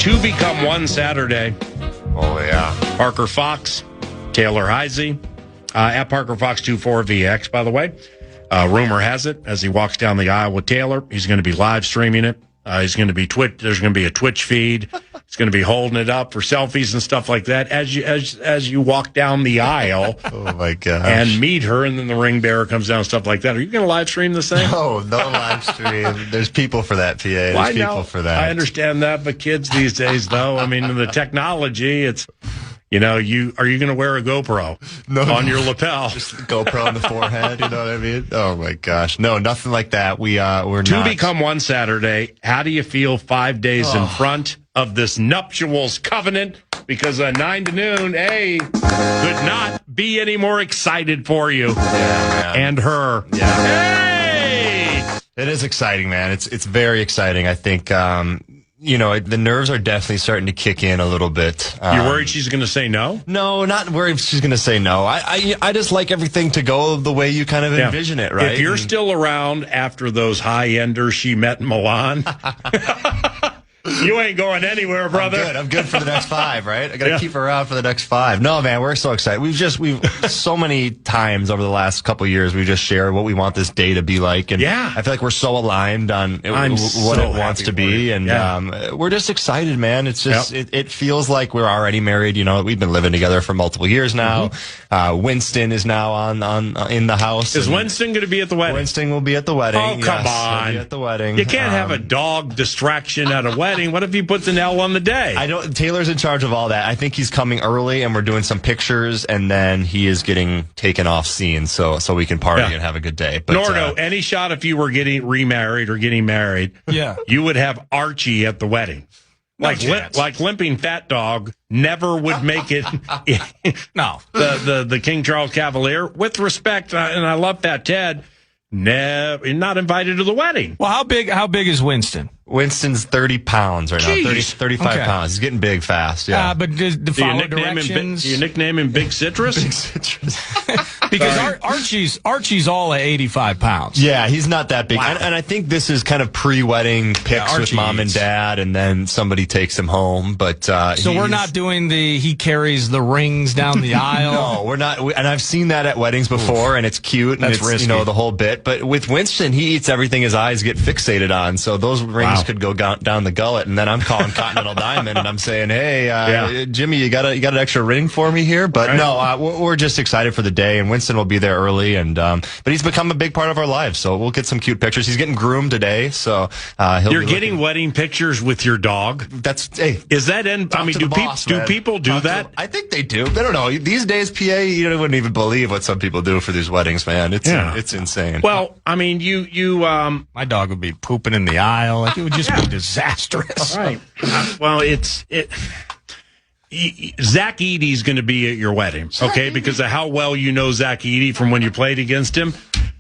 Two become one Saturday. Oh, yeah. Parker Fox, Taylor Heisey, at Parker Fox 24VX, by the way. Rumor has it, as he walks down the aisle with Taylor, he's going to be live streaming it. He's going to be there's going to be a Twitch feed. He's going to be holding it up for selfies and stuff like that as you walk down the aisle. Oh my gosh. And meet her, and then the ring bearer comes down and stuff like that. Are you going to live stream this thing? No live stream. There's people for that, PA. There's people for that. I understand that, but kids these days, though, I mean, the technology, it's. Are you going to wear a GoPro on your lapel? Just GoPro on the forehead, you know what I mean? Oh, my gosh. No, nothing like that. We're not. Two become one Saturday. How do you feel 5 days in front of this nuptials covenant? Because 9 to noon, could not be any more excited for you. Yeah, man. And her. Yeah. Hey! It is exciting, man. It's very exciting. I think, the nerves are definitely starting to kick in a little bit. You're worried she's going to say no? No, not worried she's going to say no. I just like everything to go the way you kind of envision it, right? If you're still around after those high-enders she met in Milan, you ain't going anywhere, brother. I'm good for the next 5, right? I got to keep her around for the next 5. No, man, we're so excited. We've so many times over the last couple of years, we've just shared what we want this day to be like. And I feel like we're so aligned on what it wants to be. And we're just excited, man. It's just, it feels like we're already married. We've been living together for multiple years now. Winston is now in the house. Is Winston going to be at the wedding? Winston will be at the wedding. Oh, come on. He'll be at the wedding. You can't have a dog distraction at a wedding. What if he puts an L on the day? Taylor's in charge of all that. I think he's coming early, and we're doing some pictures, and then he is getting taken off scene so we can party and have a good day. But, Nordo, any shot if you were getting remarried or getting married, you would have Archie at the wedding. Like Limping Fat Dog never would make it. No. The King Charles Cavalier, with respect, and I love Fat Ted, not invited to the wedding. Well, how big is Winston? Winston's 30 pounds right now, 35 pounds. He's getting big fast, But the follow directions... Do you nickname him Big Citrus? Big Citrus. Because Archie's all at 85 pounds. Yeah, he's not that big. Wow. And I think this is kind of pre-wedding pics with mom and dad, and then somebody takes him home. But so we're not doing he carries the rings down the aisle? No, we're not. And I've seen that at weddings before, and it's cute, and it's risky. The whole bit. But with Winston, he eats everything his eyes get fixated on, so those rings could go down the gullet, and then I'm calling Continental Diamond, and I'm saying, hey, Jimmy, you got an extra ring for me here? But we're just excited for the day, and Winston will be there early, and but he's become a big part of our lives, so we'll get some cute pictures. He's getting groomed today, so you're getting wedding pictures with your dog. Is that do people do that? I think they do. I don't know. These days, PA, you wouldn't even believe what some people do for these weddings, man. It's insane. Well, I mean, my dog would be pooping in the aisle. Like, it would just be disastrous. Right. Zach Eady's going to be at your wedding, okay? Because of how well you know Zach Eady from when you played against him.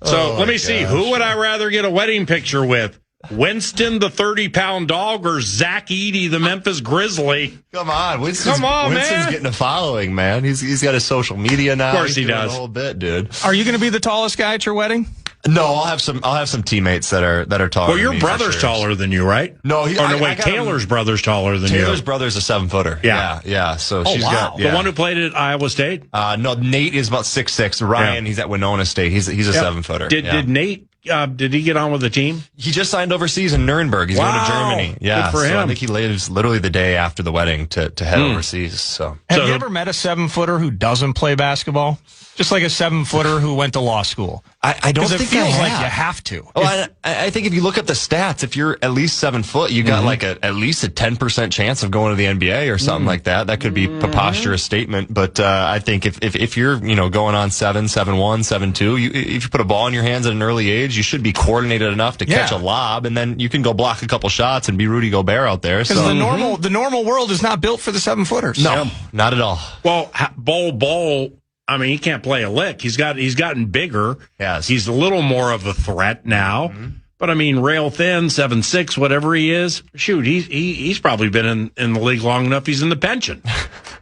So let me see. Who would I rather get a wedding picture with? Winston, the 30-pound dog, or Zach Eady, the Memphis Grizzly? Come on, Winston's man. Getting a following, man. He's got his social media now. Of course he does. A whole bit, dude. Are you going to be the tallest guy at your wedding? No, I'll have some teammates that are taller. Well, your brother's taller than you, right? No, Taylor's brother's taller than you. Taylor's brother's a 7-footer. Yeah. So she's got the one who played at Iowa State. No, Nate is about 6'6". Ryan, he's at Winona State. He's a 7-footer. Did Nate? Did he get on with the team? He just signed overseas in Nuremberg. He's going to Germany. Yeah, good for him. I think he leaves literally the day after the wedding to head overseas. So, have you ever met a 7-footer who doesn't play basketball? Just like a 7-footer who went to law school. I don't think it feels like you have to. Oh, I think if you look at the stats, if you're at least 7 foot, you got like at least a 10% chance of going to the NBA or something like that. That could be a preposterous statement, but I think if you're going on 7'1", 7'2", if you put a ball in your hands at an early age, you should be coordinated enough to catch a lob, and then you can go block a couple shots and be Rudy Gobert out there. Because the normal world is not built for the 7-footers. No, not at all. Well, Bol. I mean, he can't play a lick. He's gotten bigger. Yes. He's a little more of a threat now. Mm-hmm. But I mean, rail thin, 7'6", whatever he is. Shoot, he's probably been in the league long enough. He's in the pension.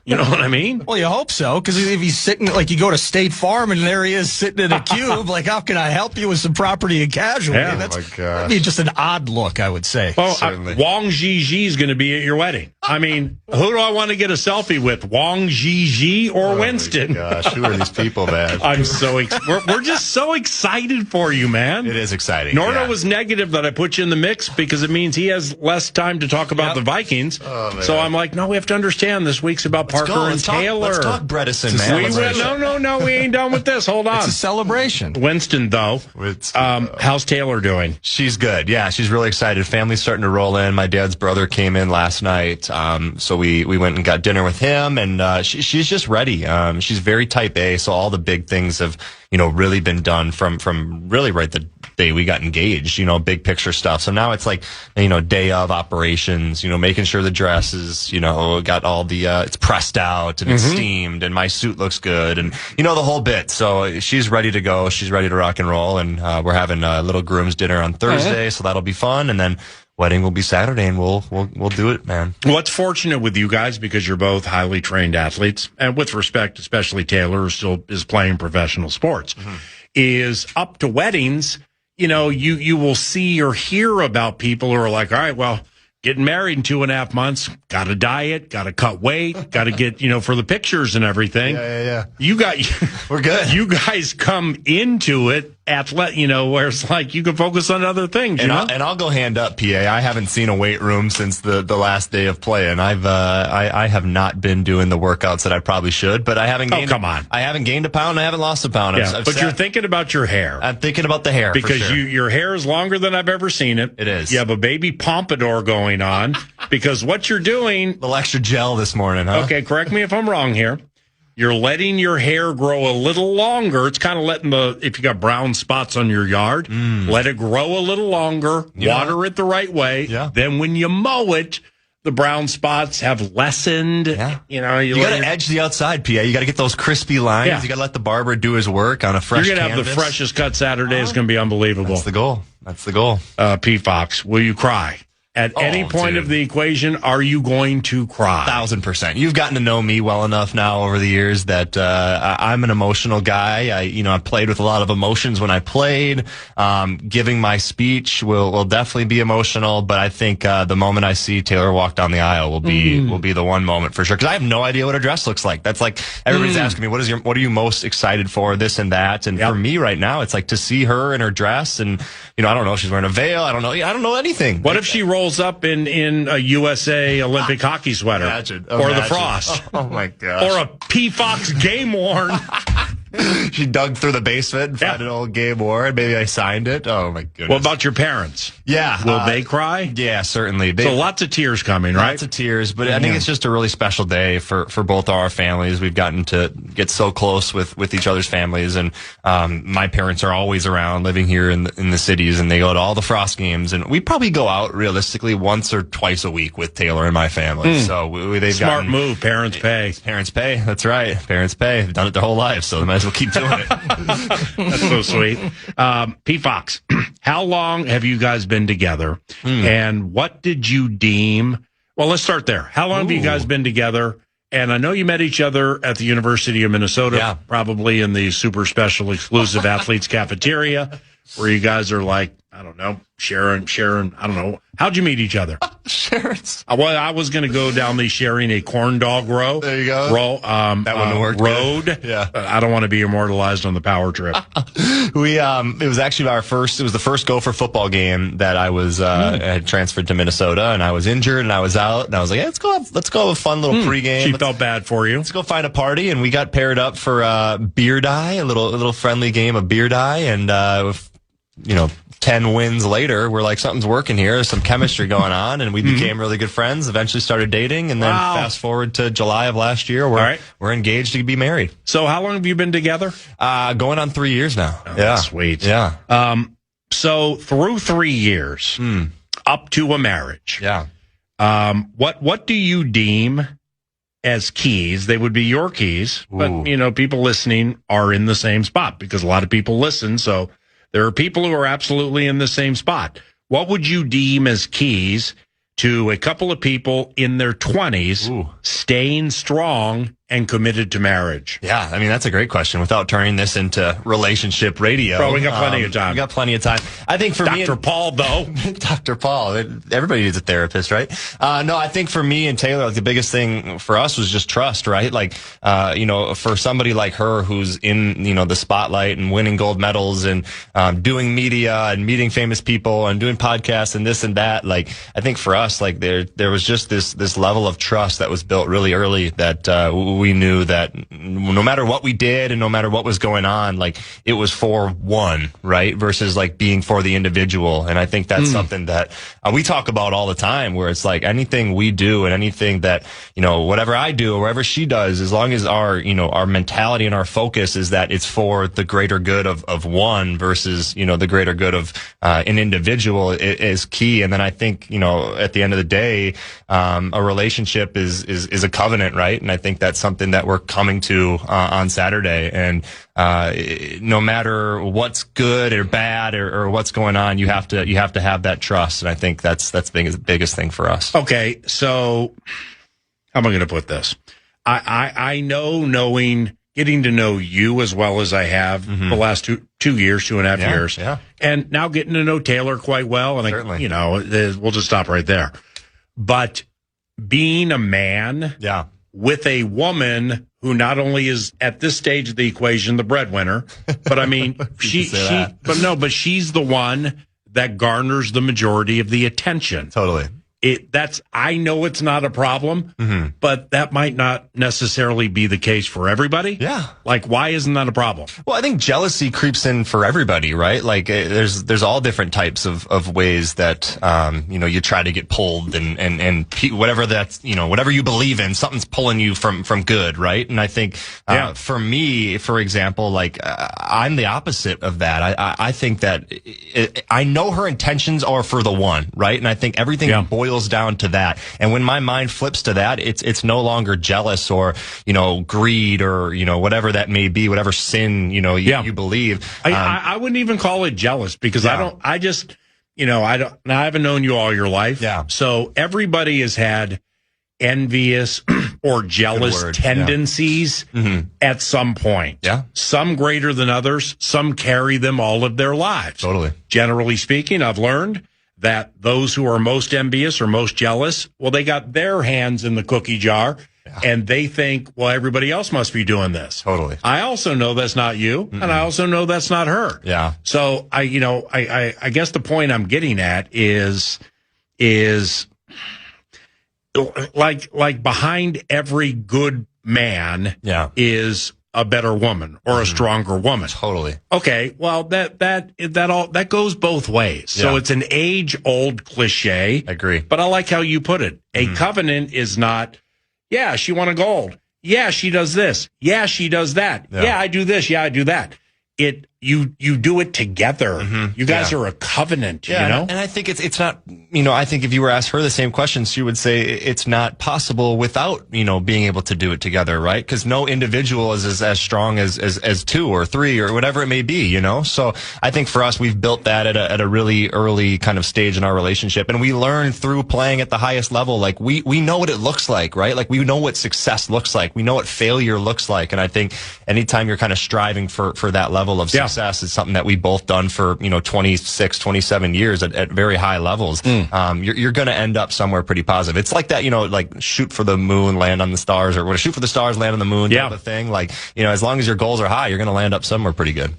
You know what I mean? Well, you hope so, because if he's sitting, like you go to State Farm and there he is sitting in a cube, like how can I help you with some property and casualty? Yeah. That'd be just an odd look, I would say. Well, Wang Zhizhi is going to be at your wedding. I mean, who do I want to get a selfie with, Wang Zhizhi or Winston? Gosh, who are these people, man? I'm we're just so excited for you, man. It is exciting. Nordo was negative that I put you in the mix because it means he has less time to talk about the Vikings. So I'm like, no, we have to understand this week's about Parker and Taylor. Let's talk Bredesen, man. No, we ain't done with this. Hold on. It's a celebration. Winston, though, how's Taylor doing? She's good. Yeah, she's really excited. Family's starting to roll in. My dad's brother came in last night, so we went and got dinner with him, and she's just ready. She's very type A, so all the big things have really been done from really right the day we got engaged, big picture stuff. So now it's like, day of operations, making sure the dress is, got all the, it's pressed out and it's steamed and my suit looks good and, the whole bit. So she's ready to go. She's ready to rock and roll. And, we're having a little groom's dinner on Thursday. So that'll be fun. And then wedding will be Saturday and we'll do it, man. What's fortunate with you guys, because you're both highly trained athletes, and with respect, especially Taylor, who still is playing professional sports, is up to weddings. You will see or hear about people who are like, all right, well, getting married in 2.5 months, got to diet, got to cut weight, got to get, for the pictures and everything. Yeah. We're good. You guys come into it where it's like you can focus on other things. And I'll go hand up, PA. I haven't seen a weight room since the last day of play, and I have not been doing the workouts that I probably should. But I haven't gained. Oh, come on! I haven't gained a pound. I haven't lost a pound. Yeah, but you're thinking about your hair. I'm thinking about the hair because for sure. your hair is longer than I've ever seen it. It is. You have a baby pompadour going on because what you're doing. A little extra gel this morning, huh? Okay, correct me if I'm wrong here. You're letting your hair grow a little longer. It's kind of letting if you got brown spots on your yard, let it grow a little longer, water it the right way. Yeah. Then when you mow it, the brown spots have lessened. Yeah. You got to edge the outside, PA. You got to get those crispy lines. Yeah. You got to let the barber do his work on a fresh You're going to have the freshest cut Saturday. It's going to be unbelievable. That's the goal. P. Fox, will you cry? At any point of the equation, are you going to cry? 1,000%. You've gotten to know me well enough now over the years that I'm an emotional guy. I played with a lot of emotions when I played. Giving my speech will definitely be emotional, but I think the moment I see Taylor walk down the aisle will be the one moment for sure. Because I have no idea what her dress looks like. That's like everybody's asking me, what are you most excited for? This and that. And for me right now, it's like to see her in her dress, and I don't know if she's wearing a veil. I don't know anything. What if she rolls up in a USA Olympic hockey sweater? Imagine. Or the Frost. Oh my gosh. Or a P. Fox game worn. She dug through the basement and found an old game worn. Maybe I signed it. Oh my goodness. What about your parents? Yeah. Will they cry? Yeah, certainly. So lots of tears coming, right? Lots of tears, but I think it's just a really special day for both our families. We've gotten to get so close with each other's families, and my parents are always around, living here in the cities, and they go to all the Frost games, and we probably go out realistically once or twice a week with Taylor and my family. So they've smart move. Parents pay. Parents pay. That's right. Parents pay. They've done it their whole life, so they might as well keep doing it. That's so sweet. P. Fox, how long have you guys been together? And what did you deem? Well, let's start there. How long have you guys been together? And I know you met each other at the University of Minnesota, probably in the super special exclusive athletes cafeteria, where you guys are like, I don't know, Sharon, I don't know. How'd you meet each other? Sharon's. Well, I was going to go down the sharing a corn dog row. There you go. That wouldn't work. Road. Yeah. I don't want to be immortalized on the power trip. It was actually it was the first Gopher football game that I was, I had transferred to Minnesota, and I was injured and I was out, and I was like, let's go have a fun little pregame. She felt bad for you. Let's go find a party, and we got paired up for beer die, a little friendly game of beer die, and 10 wins later, we're like, something's working here. There's some chemistry going on, and we became really good friends, eventually started dating, and then fast forward to July of last year, we're engaged to be married. So how long have you been together? Going on 3 years now. Oh, that's sweet. Yeah. So through 3 years, up to a marriage. Yeah. What do you deem as keys? They would be your keys, but people listening are in the same spot because a lot of people listen, so there are people who are absolutely in the same spot. What would you deem as keys to a couple of people in their 20s staying strong and committed to marriage? Yeah, I mean, that's a great question. Without turning this into relationship radio. Bro, we got plenty of time. We got plenty of time. I think for Dr. Paul, though. Dr. Paul. Everybody needs a therapist, right? No, I think for me and Taylor, the biggest thing for us was just trust, right? Like, for somebody like her who's in, the spotlight and winning gold medals and doing media and meeting famous people and doing podcasts and this and that, like, I think for us, like, there was just this level of trust that was built really early that we knew that no matter what we did and no matter what was going on, like, it was for one, right? Versus like being for the individual. And I think that's something that we talk about all the time, where it's like anything we do and anything that, whatever I do or whatever she does, as long as our mentality and our focus is that it's for the greater good of one versus, the greater good of an individual is key. And then I think, at the end of the day, a relationship is a covenant, right? And I think that's something that we're coming to on Saturday. And no matter what's good or bad or what's going on, you have to have that trust. And I think that's the biggest thing for us. Okay, so how am I going to put this? I know getting to know you as well as I have the last 2 years, 2.5 years, and now getting to know Taylor quite well. And certainly, we'll just stop right there. But being a man, with a woman who not only is at this stage of the equation the breadwinner, but I mean she's the one that garners the majority of the attention. Totally. I know it's not a problem, but that might not necessarily be the case for everybody. Yeah. Like, why isn't that a problem? Well, I think jealousy creeps in for everybody, right? Like, there's all different types of ways that, you try to get pulled and whatever that's, whatever you believe in, something's pulling you from good, right? And I think, for me, for example, like, I'm the opposite of that. I think that I know her intentions are for the one, right? And I think everything boils down to that. And when my mind flips to that, it's no longer jealous or, greed or, whatever that may be, whatever sin, you believe. I wouldn't even call it jealous because I haven't known you all your life. Yeah. So everybody has had envious or jealous tendencies at some point. Yeah. Some greater than others. Some carry them all of their lives. Totally. Generally speaking, I've learned that those who are most envious or most jealous, well, they got their hands in the cookie jar and they think, well, everybody else must be doing this. Totally. I also know that's not you, and I also know that's not her. Yeah. So I guess the point I'm getting at is like behind every good man is a better woman or a stronger woman. Totally. Okay, well that goes both ways. So it's an age-old cliche. Agree. But I like how you put it. A covenant is not, she won a gold. Yeah, she does this. Yeah, she does that. Yeah, I do this. Yeah, I do that. You do it together. You guys are a covenant, And I think it's not, I think if you were asked her the same question, she would say it's not possible without, being able to do it together, right? Because no individual is as strong as two or three or whatever it may be, So I think for us, we've built that at a really early kind of stage in our relationship. And we learn through playing at the highest level. Like we know what it looks like, right? Like we know what success looks like. We know what failure looks like. And I think anytime you're kind of striving for that level of success, is something that we've both done for 26, 27 years at very high levels. You're going to end up somewhere pretty positive. It's like that, like shoot for the moon, land on the stars, or shoot for the stars, land on the moon type of thing. Like, as long as your goals are high, you're going to land up somewhere pretty good.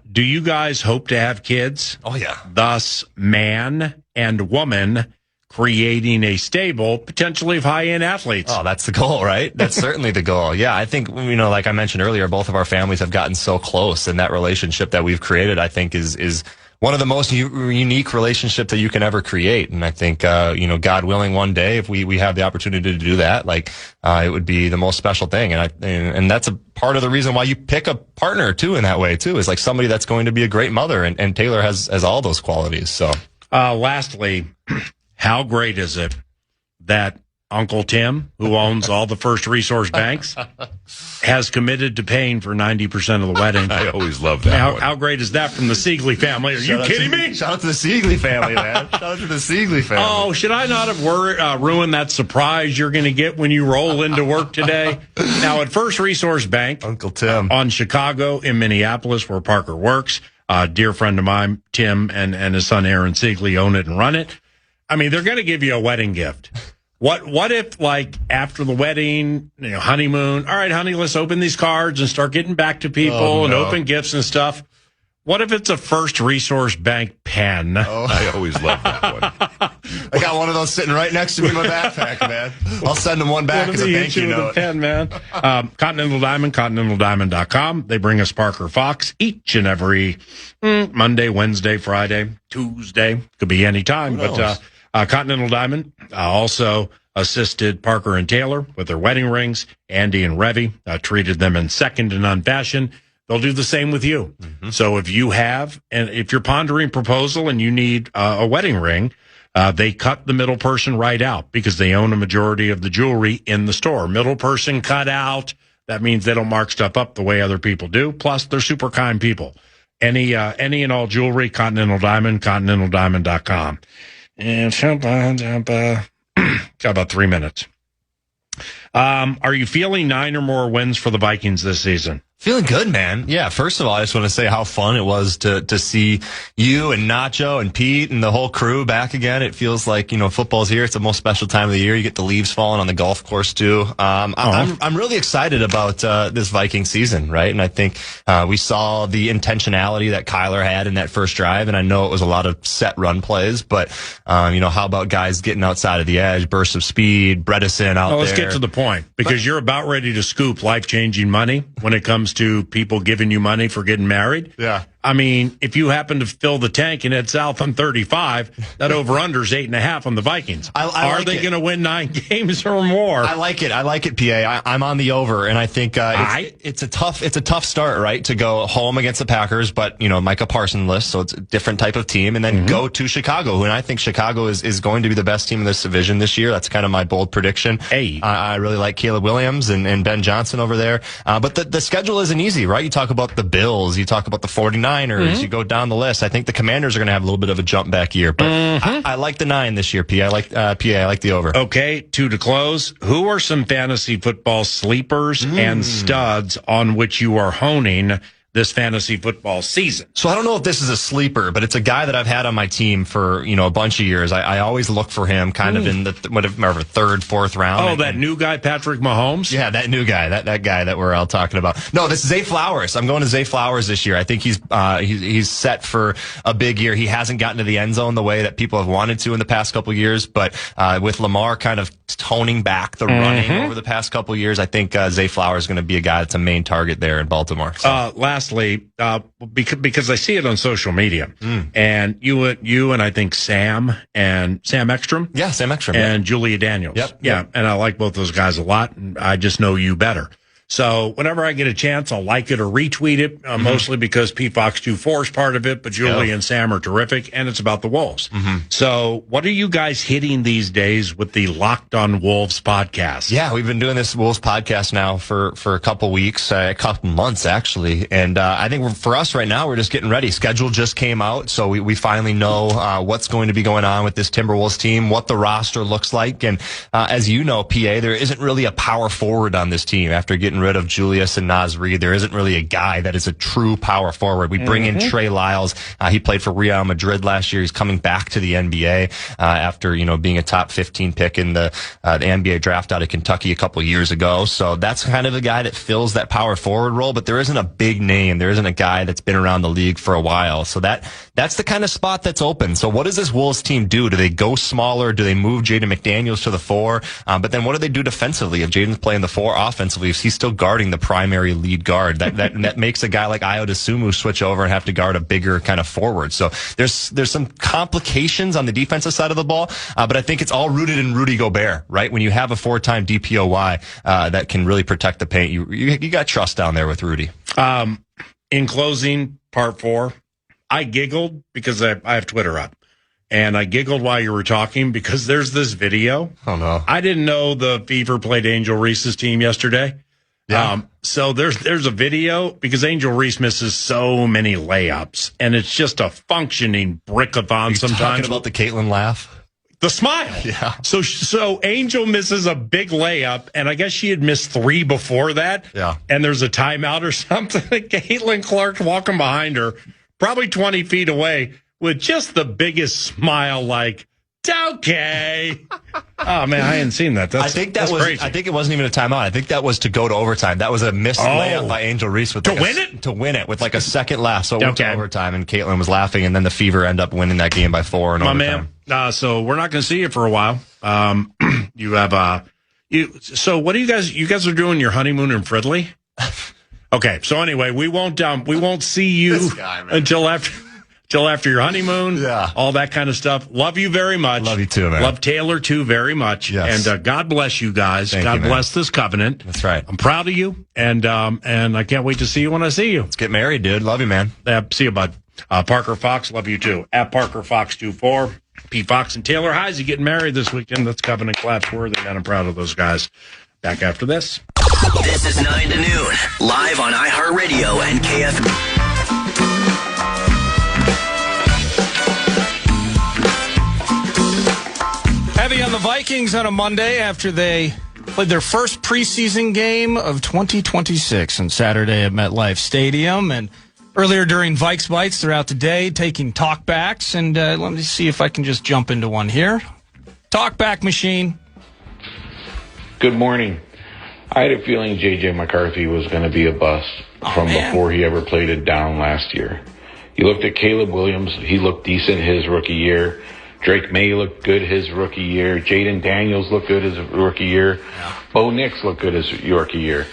Do you guys hope to have kids? Oh yeah. Thus, man and woman creating a stable, potentially of high-end athletes. Oh, that's the goal, right? That's certainly the goal. Yeah, I think, like I mentioned earlier, both of our families have gotten so close, and that relationship that we've created, I think, is one of the most unique relationships that you can ever create. And I think, God willing, one day, if we have the opportunity to do that, it would be the most special thing. And that's a part of the reason why you pick a partner too, in that way too, is like somebody that's going to be a great mother. And Taylor has all those qualities. So, lastly, how great is it that Uncle Tim, who owns all the First Resource banks, has committed to paying for 90% of the wedding. I always love that. How great is that from the Siegley family? Are you kidding me? Shout out to the Siegley family, man. Shout out to the Siegley family. Oh, should I not have ruined that surprise you're going to get when you roll into work today? Now, at First Resource Bank, Uncle Tim, on Chicago in Minneapolis, where Parker works, dear friend of mine, Tim, and his son Aaron Siegley own it and run it. I mean, they're going to give you a wedding gift. What if, like, after the wedding, honeymoon, all right, honey, let's open these cards and start getting back to people and open gifts and stuff. What if it's a First Resource Bank pen? Oh, I always love that one. I got one of those sitting right next to me in my backpack, man. I'll send them one back as a thank you note. Pen, man. Continental Diamond, continentaldiamond.com. They bring us Parker Fox each and every Monday, Wednesday, Friday, Tuesday. Could be any time, but Continental Diamond also assisted Parker and Taylor with their wedding rings. Andy and Revy treated them in second to none fashion. They'll do the same with you. Mm-hmm. So if you're pondering proposal and you need a wedding ring, they cut the middle person right out because they own a majority of the jewelry in the store. Middle person cut out. That means they don't mark stuff up the way other people do. Plus, they're super kind people. Any and all jewelry, Continental Diamond, continentaldiamond.com. And got about 3 minutes. Are you feeling 9 or more wins for the Vikings this season? Feeling good, man. Yeah, first of all, I just want to say how fun it was to see you and Nacho and Pete and the whole crew back again. It feels like, football's here. It's the most special time of the year. You get the leaves falling on the golf course, too. I'm really excited about this Viking season, right? And I think we saw the intentionality that Kyler had in that first drive, and I know it was a lot of set run plays, but, how about guys getting outside of the edge, bursts of speed, Bredesen out there? Let's get to the point, because you're about ready to scoop life-changing money when it comes to people giving you money for getting married. Yeah. I mean, if you happen to fill the tank and head south on 35, that over-under is 8.5 on the Vikings. Are they going to win 9 games or more? I like it. PA. I'm on the over, and I think it's a tough start, right? To go home against the Packers, but Micah Parsons list, so it's a different type of team, and then go to Chicago, and I think Chicago is going to be the best team in this division this year. That's kind of my bold prediction. Hey, I really like Caleb Williams and Ben Johnson over there, but the schedule isn't easy, right? You talk about the Bills, you talk about the 49ers. You go down the list. I think the Commanders are going to have a little bit of a jump back year, but I like the 9 this year. I like the over. Okay, 2 to close. Who are some fantasy football sleepers and studs on which you are honing this fantasy football season? So I don't know if this is a sleeper, but it's a guy that I've had on my team for, a bunch of years. I always look for him kind of in the whatever 3rd, 4th round. Oh, that new guy, Patrick Mahomes? Yeah, that new guy, that guy that we're all talking about. No, this is Zay Flowers. I'm going to Zay Flowers this year. I think he's set for a big year. He hasn't gotten to the end zone the way that people have wanted to in the past couple of years, but with Lamar kind of toning back the running over the past couple of years, I think Zay Flowers is going to be a guy that's a main target there in Baltimore. So. Lastly, because I see it on social media, and you and I think Sam Ekstrom. Yeah, Sam Ekstrom. And Julia Daniels. Yep. Yeah, and I like both those guys a lot, and I just know you better. So whenever I get a chance, I'll like it or retweet it, mostly because PFox24 is part of it, but Julie and Sam are terrific, and it's about the Wolves. So what are you guys hitting these days with the Locked on Wolves podcast? Yeah, we've been doing this Wolves podcast now for a couple weeks, a couple months actually, and I think for us right now, we're just getting ready. Schedule just came out, so we finally know what's going to be going on with this Timberwolves team, what the roster looks like, and as you know, PA, there isn't really a power forward on this team after getting rid of Julius and Naz Reid. There isn't really a guy that is a true power forward. We bring in Trey Lyles. He played for Real Madrid last year. He's coming back to the NBA after being a top 15 pick in the NBA draft out of Kentucky a couple years ago. So that's kind of a guy that fills that power forward role, but there isn't a big name. There isn't a guy that's been around the league for a while. So that's the kind of spot that's open. So what does this Wolves team do? Do they go smaller? Do they move Jaden McDaniels to the 4? But then what do they do defensively? If Jaden's playing the 4 offensively, if he's still guarding the primary lead guard, that makes a guy like Ayo Dosunmu switch over and have to guard a bigger kind of forward. So there's some complications on the defensive side of the ball, but I think it's all rooted in Rudy Gobert, right? When you have a 4-time DPOY that can really protect the paint, you got trust down there with Rudy. In closing, part 4, I giggled because I have Twitter up. And I giggled while you were talking because there's this video. Oh, no. I didn't know the Fever played Angel Reese's team yesterday. Yeah. So there's a video because Angel Reese misses so many layups, and it's just a functioning brickathon sometimes. Talking about the Caitlin laugh? The smile. Yeah. So Angel misses a big layup, and I guess she had missed 3 before that. Yeah. And there's a timeout or something. Caitlin Clark walking behind her, probably 20 feet away, with just the biggest smile, like, okay. Oh, man, I hadn't seen that. That's crazy. I think it wasn't even a timeout. I think that was to go to overtime. That was a missed layup by Angel Reese with to win it with like a second left. So it went to overtime, and Caitlin was laughing, and then the Fever end up winning that game by 4 in overtime. Man, so we're not going to see you for a while. You have So what do you guys are doing your honeymoon in Fridley? Okay, so anyway, we won't see you until after your honeymoon, all that kind of stuff. Love you very much. Love you too, man. Love Taylor too very much. Yes. And God bless you guys. God bless this covenant. That's right. I'm proud of you, and I can't wait to see you when I see you. Let's get married, dude. Love you, man. See you, bud. Parker Fox, love you too. At Parker Fox 24. P. Fox and Taylor Heisey getting married this weekend. That's covenant claps worthy, and I'm proud of those guys. Back after this. This is 9 to noon, live on iHeartRadio and KFAN. Heavy on the Vikings on a Monday after they played their first preseason game of 2026 on Saturday at MetLife Stadium. And earlier during Vikes Bites throughout the day, taking talkbacks. And let me see if I can just jump into one here. Talkback machine. Good morning. I had a feeling J.J. McCarthy was going to be a bust before he ever played it down last year. You looked at Caleb Williams. He looked decent his rookie year. Drake May looked good his rookie year. Jaden Daniels looked good his rookie year. Bo Nix looked good his rookie year.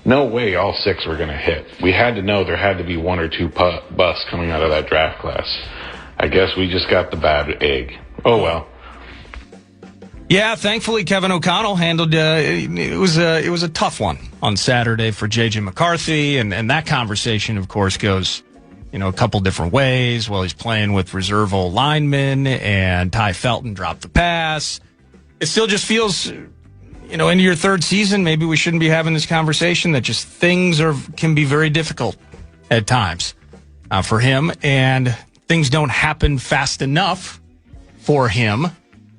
No way all 6 were going to hit. We had to know there had to be 1 or 2 busts coming out of that draft class. I guess we just got the bad egg. Oh, well. Yeah, thankfully Kevin O'Connell handled it was a tough one on Saturday for J.J. McCarthy, and that conversation, of course, goes a couple different ways. Well, he's playing with reserve linemen, and Ty Felton dropped the pass. It still just feels, into your third season, maybe we shouldn't be having this conversation, that just things can be very difficult at times for him, and things don't happen fast enough for him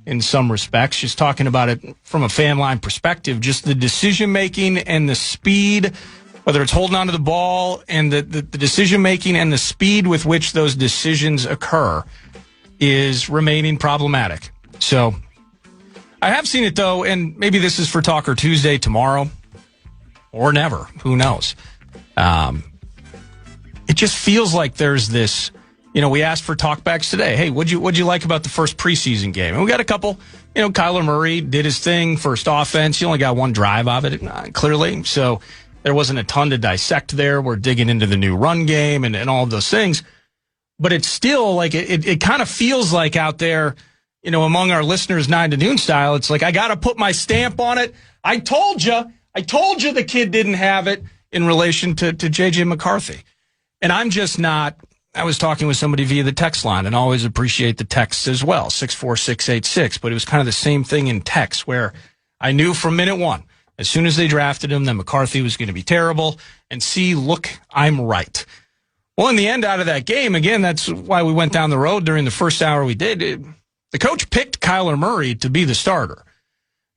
in some respects. Just talking about it from a fan line perspective, just the decision-making and the speed, whether it's holding onto the ball and the decision-making and the speed with which those decisions occur is remaining problematic. So I have seen it, though, and maybe this is for Talker Tuesday tomorrow or never. Who knows? It just feels like there's this, we asked for talkbacks today. Hey, what'd you like about the first preseason game? And we got a couple. Kyler Murray did his thing, first offense. He only got 1 drive of it, clearly. So there wasn't a ton to dissect there. We're digging into the new run game and all of those things. But it's still like it kind of feels like out there, among our listeners, 9 to noon style, it's like, I got to put my stamp on it. I told you the kid didn't have it in relation to J.J. McCarthy. And I'm just not. I was talking with somebody via the text line, and always appreciate the texts as well, 64686. But it was kind of the same thing in text, where I knew from minute one, as soon as they drafted him, that McCarthy was going to be terrible. And see, look, I'm right. Well, in the end, out of that game, again, that's why we went down the road during the first hour we did. The coach picked Kyler Murray to be the starter.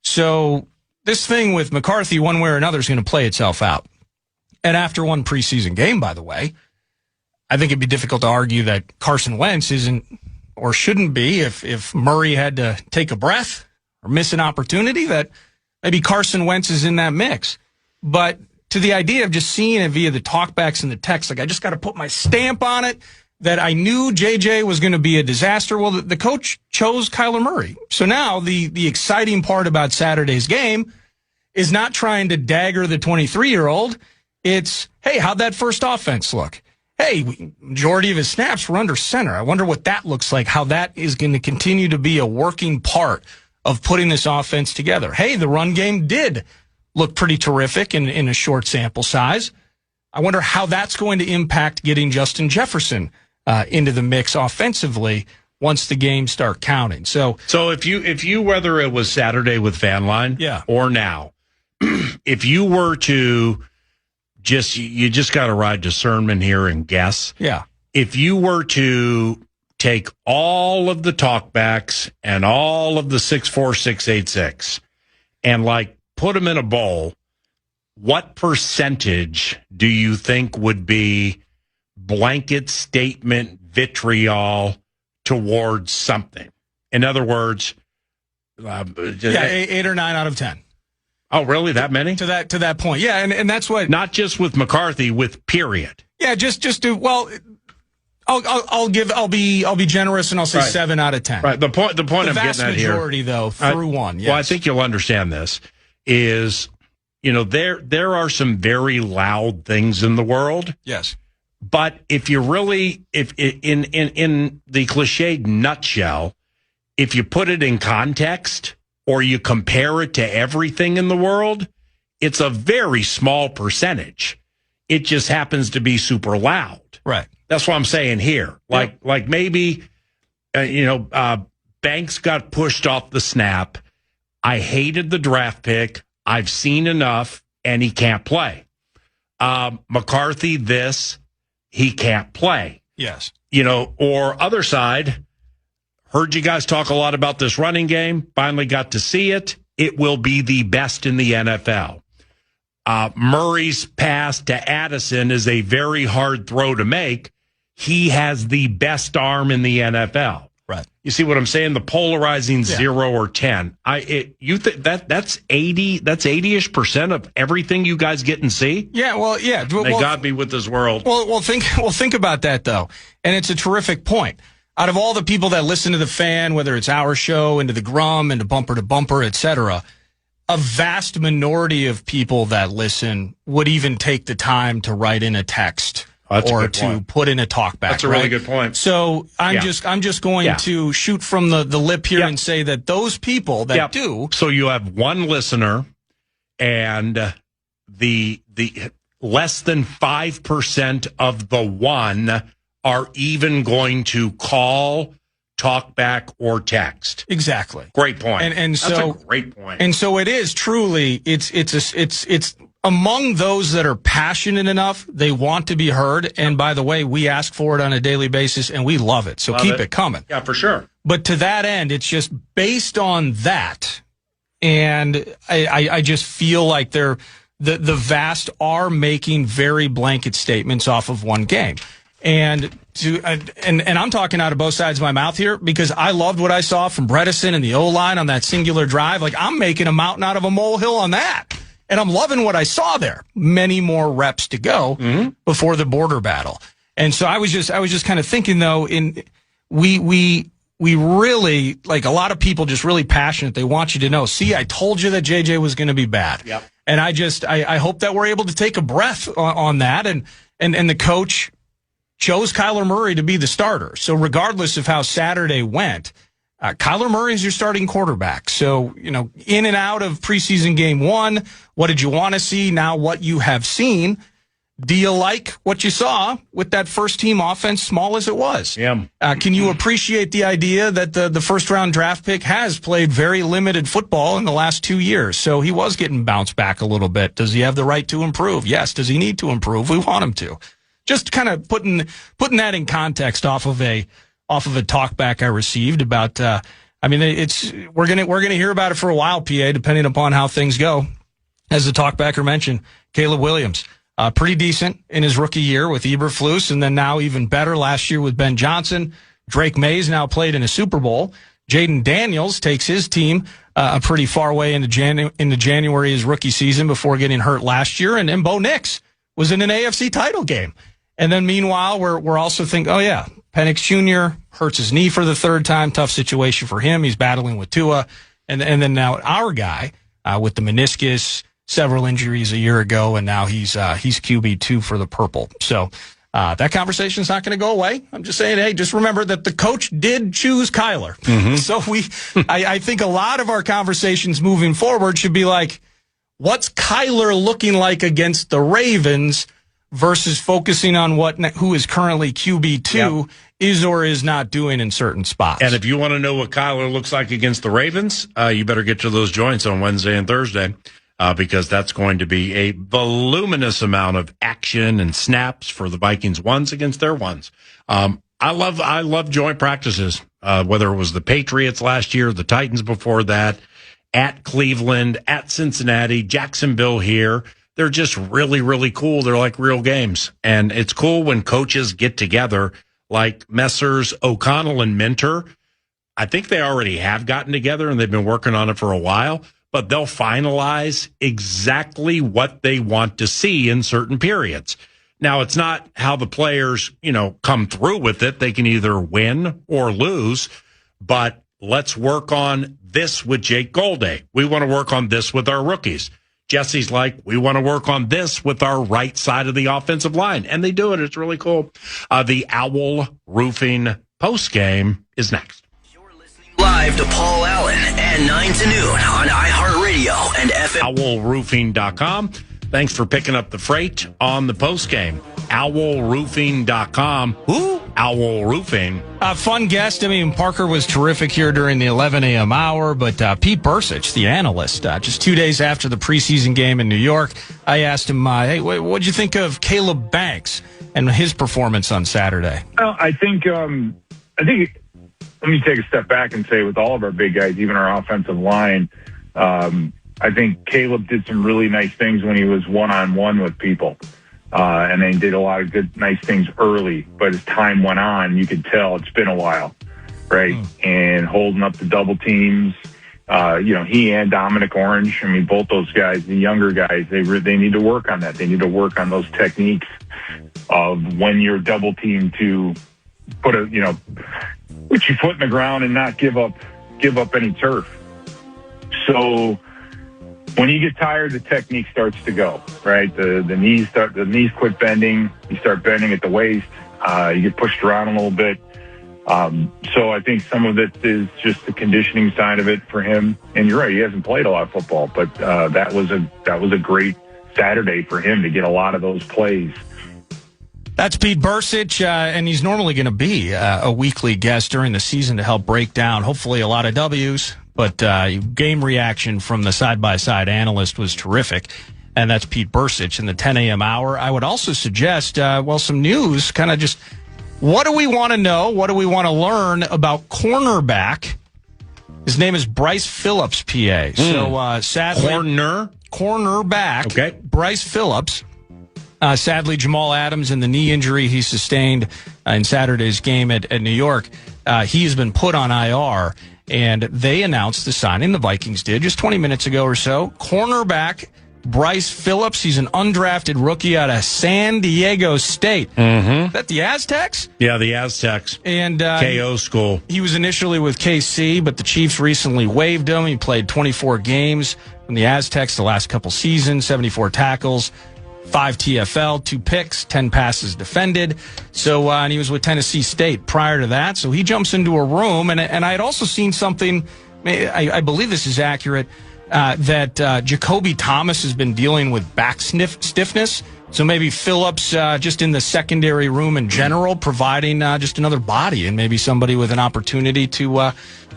So this thing with McCarthy, one way or another, is going to play itself out. And after one preseason game, by the way, I think it'd be difficult to argue that Carson Wentz isn't or shouldn't be, if Murray had to take a breath or miss an opportunity, that maybe Carson Wentz is in that mix. But to the idea of just seeing it via the talkbacks and the text, like, I just got to put my stamp on it that I knew JJ was going to be a disaster. Well, the coach chose Kyler Murray. So now the exciting part about Saturday's game is not trying to dagger the 23-year-old. It's, hey, how'd that first offense look? Hey, majority of his snaps were under center. I wonder what that looks like, how that is going to continue to be a working part of putting this offense together. Hey, the run game did look pretty terrific in a short sample size. I wonder how that's going to impact getting Justin Jefferson into the mix offensively once the games start counting. So if you whether it was Saturday with Fan Line or now, if you were to you just got to ride discernment here and guess. Yeah. If you were to take all of the talkbacks and all of the 64686 and put them in a bowl, what percentage do you think would be blanket statement vitriol towards something? In other words, 8 or 9 out of 10. Oh, really? That many? To that point. Yeah, and that's what. Not just with McCarthy, with period. Yeah, just to, well, I'll be generous and I'll say 7 out of 10. Right. The point I'm getting at here. The vast majority, though, through one. Yes. Well, I think you'll understand this is, there are some very loud things in the world. Yes. But if you really, if in the cliched nutshell, if you put it in context or you compare it to everything in the world, it's a very small percentage. It just happens to be super loud. Right. That's what I'm saying here. Like maybe, Banks got pushed off the snap. I hated the draft pick. I've seen enough, and he can't play. McCarthy, he can't play. Yes. Or other side, heard you guys talk a lot about this running game. Finally got to see it. It will be the best in the NFL. Murray's pass to Addison is a very hard throw to make. He has the best arm in the NFL. Right. You see what I'm saying? The polarizing 0 or 10. You think that's 80-ish% of everything you guys get and see? Yeah. Well, yeah. May God be with this world. Well, think about that though, and it's a terrific point. Out of all the people that listen to the Fan, whether it's our show, into the Grum, into Bumper to Bumper, etc., a vast minority of people that listen would even take the time to write in a text or to put in a talkback. That's a really good point. So I'm just going to shoot from the lip here and say that those people that do. So you have one listener, and the less than 5% of the one are even going to call, talk back, or text. Exactly. Great point. And so that's a great point. And so it is truly it's among those that are passionate enough, they want to be heard. And by the way, we ask for it on a daily basis and we love it. So keep it coming. Yeah, for sure. But to that end, it's just based on that. And I just feel like the vast are making very blanket statements off of one game. And I'm talking out of both sides of my mouth here because I loved what I saw from Bredesen and the O-line on that singular drive. I'm making a mountain out of a molehill on that. And I'm loving what I saw there. Many more reps to go before the border battle. And so I was just kind of thinking though, we really, like a lot of people just really passionate. They want you to know, see, I told you that JJ was going to be bad. Yep. And I hope that we're able to take a breath on that. And the coach chose Kyler Murray to be the starter. So regardless of how Saturday went, Kyler Murray is your starting quarterback. So, in and out of preseason game 1, what did you want to see? Now what you have seen, do you like what you saw with that first team offense, small as it was? Yeah. Can you appreciate the idea that the first round draft pick has played very limited football in the last 2 years? So he was getting bounced back a little bit. Does he have the right to improve? Yes. Does he need to improve? We want him to. Just kind of putting that in context off of a talkback I received about. We're gonna hear about it for a while, PA, depending upon how things go. As the talkbacker mentioned, Caleb Williams, pretty decent in his rookie year with Eberflus, and then now even better last year with Ben Johnson. Drake Mays now played in a Super Bowl. Jaden Daniels takes his team a pretty far way into January his rookie season before getting hurt last year, and Bo Nix was in an AFC title game. And then meanwhile, we're also thinking, oh yeah, Penix Jr. hurts his knee for the third time. Tough situation for him. He's battling with Tua. And then now our guy with the meniscus, several injuries a year ago, and now he's QB2 for the Purple. So that conversation's not going to go away. I'm just saying, hey, just remember that the coach did choose Kyler. Mm-hmm. So I think a lot of our conversations moving forward should be like, what's Kyler looking like against the Ravens versus focusing on who is currently QB2 is or is not doing in certain spots. And if you want to know what Kyler looks like against the Ravens, you better get to those joints on Wednesday and Thursday, because that's going to be a voluminous amount of action and snaps for the Vikings ones against their ones. I love joint practices, whether it was the Patriots last year, the Titans before that, at Cleveland, at Cincinnati, Jacksonville here. They're just really, really cool. They're like real games. And it's cool when coaches get together like Messrs. O'Connell and Minter. I think they already have gotten together and they've been working on it for a while, but they'll finalize exactly what they want to see in certain periods. Now, it's not how the players, come through with it. They can either win or lose, but let's work on this with Jake Golday. We want to work on this with our rookies. Jesse's like, we want to work on this with our right side of the offensive line. And they do it. It's really cool. The Owl Roofing postgame is next. You're listening live to Paul Allen at 9 to noon on iHeartRadio and FM. OwlRoofing.com. Thanks for picking up the freight on the postgame. OwlRoofing.com. Who? Owl Roofing. Fun guest. Parker was terrific here during the 11 a.m. hour, but Pete Bursich, the analyst, just 2 days after the preseason game in New York, I asked him, hey, what'd you think of Caleb Banks and his performance on Saturday? Well, I think, let me take a step back and say with all of our big guys, even our offensive line, I think Caleb did some really nice things when he was one-on-one with people. And they did a lot of good, nice things early. But as time went on, you could tell it's been a while, right? And holding up the double teams, he and Dominic Orange, both those guys, the younger guys, they need to work on that. They need to work on those techniques of when you're double teamed to put your foot in the ground and not give up any turf. So when you get tired, the technique starts to go, right? The knees quit bending. You start bending at the waist. You get pushed around a little bit. So I think some of it is just the conditioning side of it for him. And you're right, he hasn't played a lot of football, but that was a great Saturday for him to get a lot of those plays. That's Pete Bursich, and he's normally going to be a weekly guest during the season to help break down, hopefully, a lot of W's. But game reaction from the side-by-side analyst was terrific, and that's Pete Bursich in the 10 a.m. hour. I would also suggest, some news, kind of just what do we want to know, what do we want to learn about cornerback? His name is Bryce Phillips, PA. So sadly, cornerback, okay. Bryce Phillips. Sadly, Jamal Adams and the knee injury he sustained in Saturday's game at New York, he has been put on IR. And they announced the signing, the Vikings did, just 20 minutes ago or so. Cornerback Bryce Phillips. He's an undrafted rookie out of San Diego State. Mm-hmm. Is that the Aztecs? Yeah, the Aztecs. And KO school. He was initially with KC, but the Chiefs recently waived him. He played 24 games from the Aztecs the last couple seasons, 74 tackles. 5 TFL, 2 picks, 10 passes defended. So, and he was with Tennessee State prior to that. So he jumps into a room, and I had also seen something, I believe this is accurate, that Jacoby Thomas has been dealing with back stiffness. So maybe Phillips just in the secondary room in general, providing just another body and maybe somebody with an opportunity to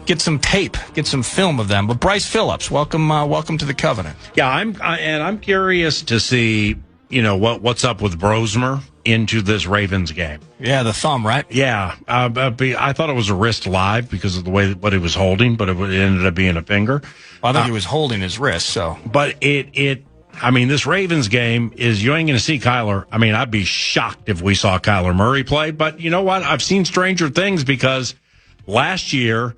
get some tape, get some film of them. But Bryce Phillips, welcome to the Covenant. Yeah, I'm curious to see, what's up with Brosmer into this Ravens game. Yeah, the thumb, right? Yeah. I thought it was a wrist live because of the way what he was holding, but it ended up being a finger. Well, I think he was holding his wrist, so. But this Ravens game is, you ain't going to see Kyler. I'd be shocked if we saw Kyler Murray play, but you know what? I've seen stranger things because last year,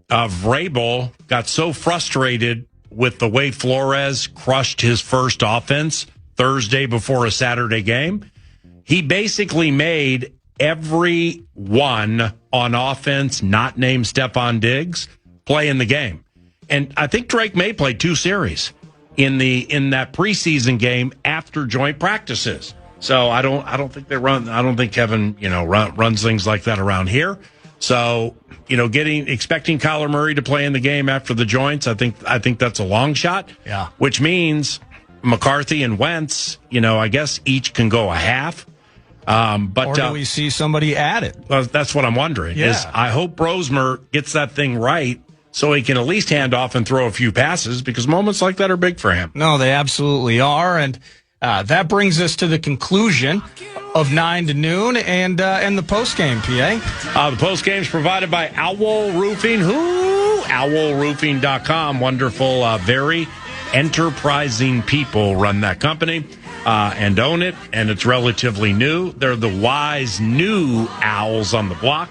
Vrabel got so frustrated with the way Flores crushed his first offense Thursday before a Saturday game. He basically made everyone on offense not named Stephon Diggs play in the game. And I think Drake May played 2 series in that preseason game after joint practices. So I don't think Kevin, runs things like that around here. So, expecting Kyler Murray to play in the game after the joints, I think that's a long shot. Yeah. Which means McCarthy and Wentz, I guess each can go a half. But or do we see somebody add it? Well, that's what I'm wondering. Yeah. I hope Brosmer gets that thing right so he can at least hand off and throw a few passes, because moments like that are big for him. No, they absolutely are. And that brings us to the conclusion of 9 to noon and the postgame, PA. The postgame is provided by Owl Roofing. OwlRoofing.com. Wonderful, very enterprising people run that company and own it, and it's relatively new. They're the wise new owls on the block.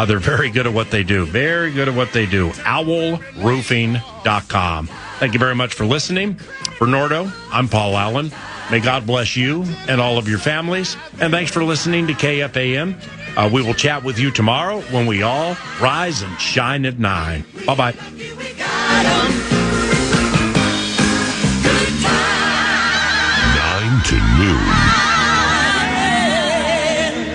They're very good at what they do. Very good at what they do. OwlRoofing.com. Thank you very much for listening. For Nordo, I'm Paul Allen. May God bless you and all of your families. And thanks for listening to KFAN. We will chat with you tomorrow when we all rise and shine at 9. Bye-bye. 9 to noon.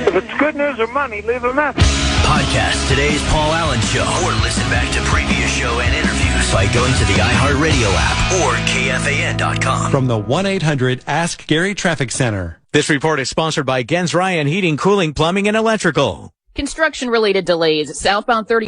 If it's good news or money, leave a message. Podcast today's Paul Allen Show, or listen back to previous show and interviews by going to the iHeartRadio app or KFAN.com. From the 1-800-ASK-GARY Traffic Center. This report is sponsored by Gens Ryan Heating, Cooling, Plumbing, and Electrical. Construction-related delays southbound 30.